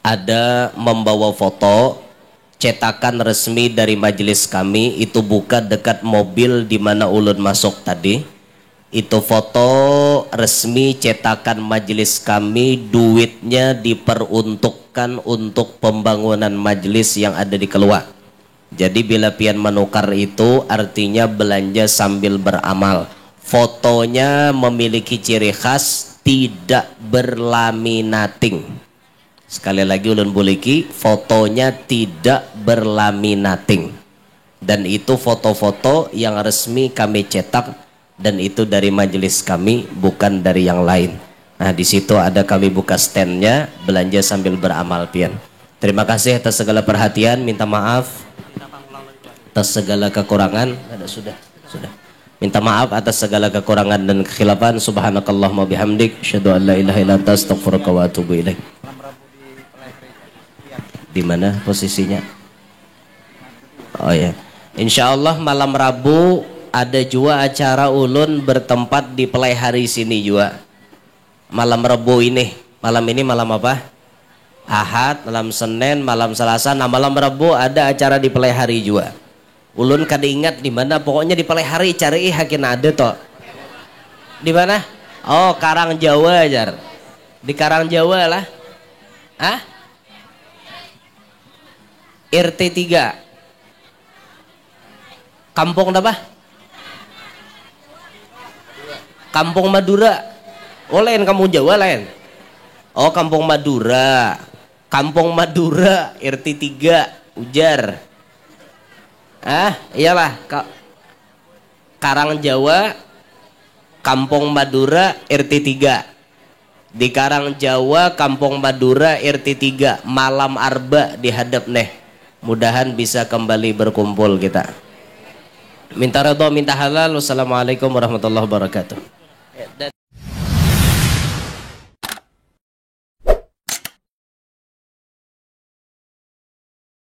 Ada membawa foto cetakan resmi dari majelis kami, itu buka dekat mobil di mana ulun masuk tadi. Itu foto resmi cetakan majelis kami, duitnya diperuntukkan untuk pembangunan majelis yang ada di Keluar. Jadi bila pian menukar itu artinya belanja sambil beramal. Fotonya memiliki ciri khas tidak berlaminating. Sekali lagi ulun buliki, fotonya tidak berlaminating. Dan itu foto-foto yang resmi kami cetak dan itu dari majelis kami, bukan dari yang lain. Nah di situ ada kami buka standnya, belanja sambil beramal pian. Terima kasih atas segala perhatian, minta maaf atas segala kekurangan. Sudah. Minta maaf atas segala kekurangan dan kekhilafan. Subhanakallahumma bihamdik, asyhadu an la ilaha illa anta, astaghfiruka wa atubu ilaik. Di mana posisinya? Oh ya, insya Allah malam Rabu ada juga acara ulun bertempat di Pelaihari sini juga. Malam Rabu ini, malam apa? Ahad, malam Senin, malam Selasa. Nah malam Rabu ada acara di Pelaihari juga. Ulun kada ingat di mana, pokoknya di Pelaihari cari hakin ada toh. Di mana? Oh Karang Jawa jar. Di Karang Jawa lah. Hah? RT 3 Kampung apa? Kampung Madura. Oh lain kampung Jawa lain. Oh Kampung Madura. Kampung Madura RT 3 ujar. Iyalah Karang Jawa Kampung Madura RT 3. Di Karang Jawa Kampung Madura RT 3 malam arba dihadap neh. Mudahan bisa kembali berkumpul kita. Minta redha, minta halal. Wassalamualaikum warahmatullahi wabarakatuh.